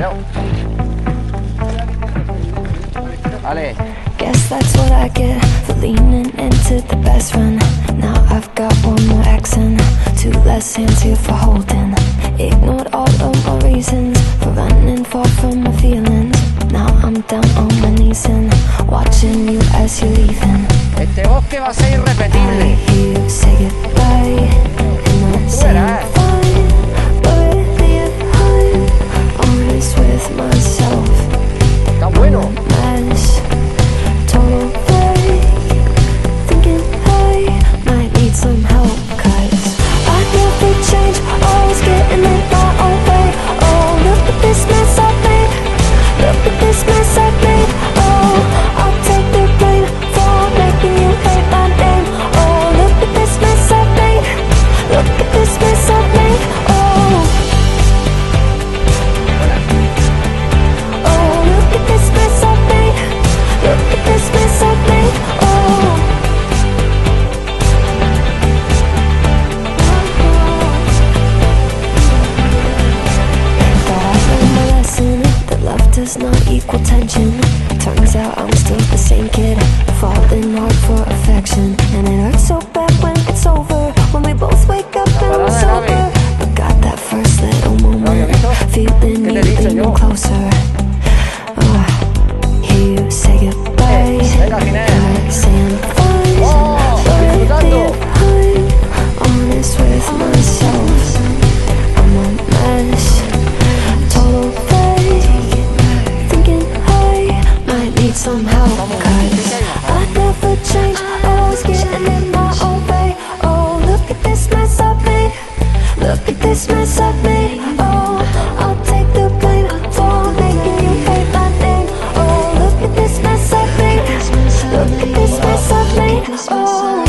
Cuidado. Vale. Guess that's what I get for leaning into the best friend. Now I've got one more accent, two less hands here for holding. Ignored all of my reasons for running far from my feelings. Now I'm down on my knees and watching you as you're leaving. Este bosque va a ser irrepetible. I hear you say goodbye, and I'm saying fine, but the I'm honest with myself. Está bueno. Mess, total fake, thinking I might need some help, 'cause I never change, always getting in my own way. Oh, look at this mess I made, look at this mess I made. Oh, I'll take the blame for making you hate my name. Oh, look at this mess I made, look at this mess I made. Oh, oh, look at this mess I made, look at this mess I made. Oh, thought I learned my lesson, that love does not equal tension. Turns out I'm still the same kid, falling hard for affection. And it hurts so bad when it's over, when we both wake up and we're sober. But got that first little moment, feeling you leaning closer. Hear you say goodbye, I say I'm fine, but I'm honest with myself. I'm a mess, total fake, thinking I might need some help, 'cause I never change, always getting in my own way. Oh, look at this mess I made, look at this mess I made. Oh, I'll take the blame for making you hate my name. Oh, look at this mess I made, look at this mess I made. Oh,